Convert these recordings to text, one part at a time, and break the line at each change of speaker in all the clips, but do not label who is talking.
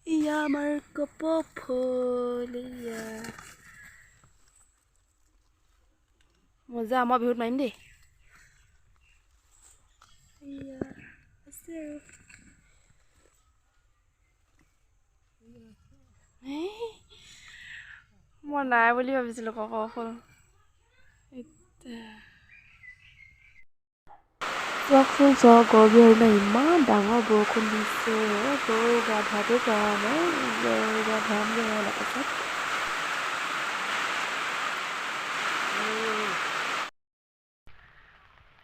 Iya Marco Popolya. মজা আমাৰ বিহুত মাৰিম দেই। ইয়া আছে মই নাই বুলি ভাবিছিলোঁ কক ফুল। চাওকচোন চাওক গৰবিয়াৰ দিনা ইমান ডাঙৰ বৰষুণ দিছে, গৰু গা ধোৱাটো পৰা নাই, গৰু গা ধোৱামগৈ অলপ পাছত।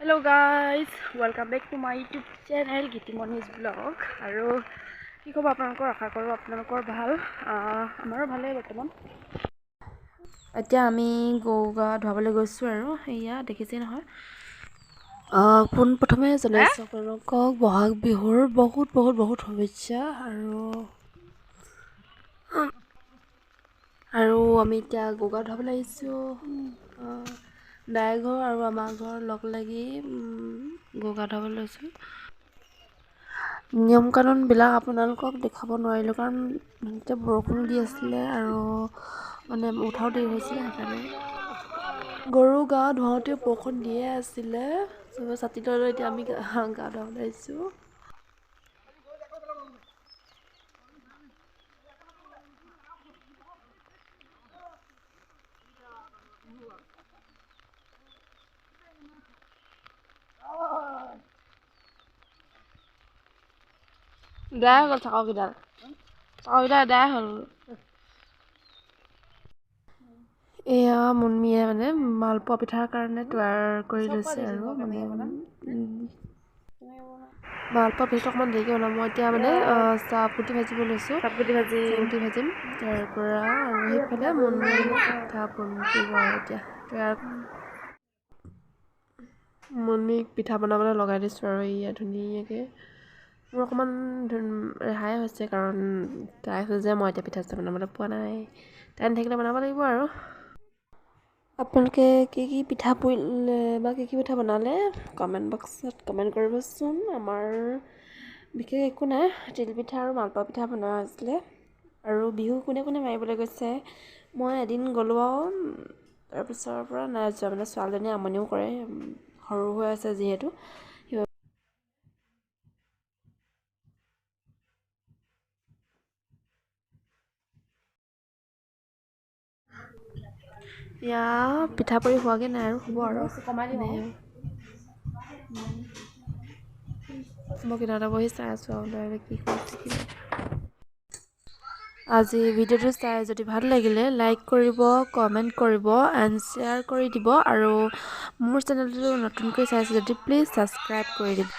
Hello' guys, welcome back to my YouTube channel Gitimoni's vlog. আৰু কি ক'ব আপোনালোকৰ, আশা কৰোঁ আপোনালোকৰ ভাল, আমাৰো ভালেই বৰ্তমান। এতিয়া আমি গৰু গা ধুৱাবলৈ গৈছোঁ আৰু এয়া দেখিছেই নহয়। পোনপ্ৰথমে জনাইছোঁ আপোনালোকক বহাগ বিহুৰ বহুত বহুত বহুত শুভেচ্ছা। আৰু আমি এতিয়া গৰু গা ধুৱাবলৈ আহিছোঁ। দাই ঘৰ আৰু আমাৰ ঘৰ লগ লাগি গৰু গা ধুৱাবলৈ লৈছোঁ। নিয়ম কানুনবিলাক আপোনালোকক দেখাব নোৱাৰিলোঁ, কাৰণ এতিয়া বৰষুণ দি আছিলে আৰু মানে উঠাও দেৰি হৈছিলে, সেইকাৰণে গৰু গা ধুৱাওঁতে বৰষুণ দিয়ে আছিলে। চবে ছাতি লৈ লৈ এতিয়া আমি গা ধুৱাবলৈ আহিছোঁ। দাই হৈ গ'ল চাকৰকেইটা দাই হ'ল। এয়া মুনমিয়ে মানে মালপোৱা পিঠাৰ কাৰণে তৈয়াৰ কৰি লৈছে আৰু মানে মালপোৱা পিঠাটো অকণমান দেৰিকৈ বনাম। মই এতিয়া মানে চাহপুতি ভাজিব লৈছোঁ, চাহপুতি ভাজিম তাৰ পৰা। আৰু সেইফালে মুনমিয়ে পিঠা বনিব আৰু এতিয়া মুনমিক পিঠা বনাবলৈ লগাই দিছোঁ আৰু এয়া ধুনীয়াকৈ। মোৰ অকণমান ৰেহাই হৈছে, কাৰণ তাই হৈছে যে মই এতিয়া পিঠা চিঠা বনাবলৈ পোৱা নাই, তাই নাথাকিলে বনাব লাগিব আৰু। আপোনালোকে কি কি পিঠা পুৰিলে বা কি কি পিঠা বনালে কমেণ্ট বক্সত কমেণ্ট কৰিবচোন। আমাৰ বিশেষ একো নাই, তিল পিঠা আৰু মালপোৱা পিঠা বনোৱা হৈছিলে। আৰু বিহু কোনে কোনে মাৰিবলৈ গৈছে, মই এদিন গ'লোঁ আৰু তাৰপিছৰ পৰা নাই যোৱা। মানে ছোৱালীজনীয়ে আমনিও কৰে, সৰু হৈ আছে যিহেতু। এয়া পিঠা পৰি হোৱাগৈ নাই আৰু হ'ব আৰু মই কিনাৰতে বহি চাই আছোঁ আৰু কি কৰিছে। আজি ভিডিঅ'টো চাই যদি ভাল লাগিলে লাইক কৰিব, কমেণ্ট কৰিব এণ্ড শ্বেয়াৰ কৰি দিব। আৰু মোৰ চেনেলটো নতুনকৈ চাইছে যদি প্লিজ ছাবস্ক্ৰাইব কৰি দিব।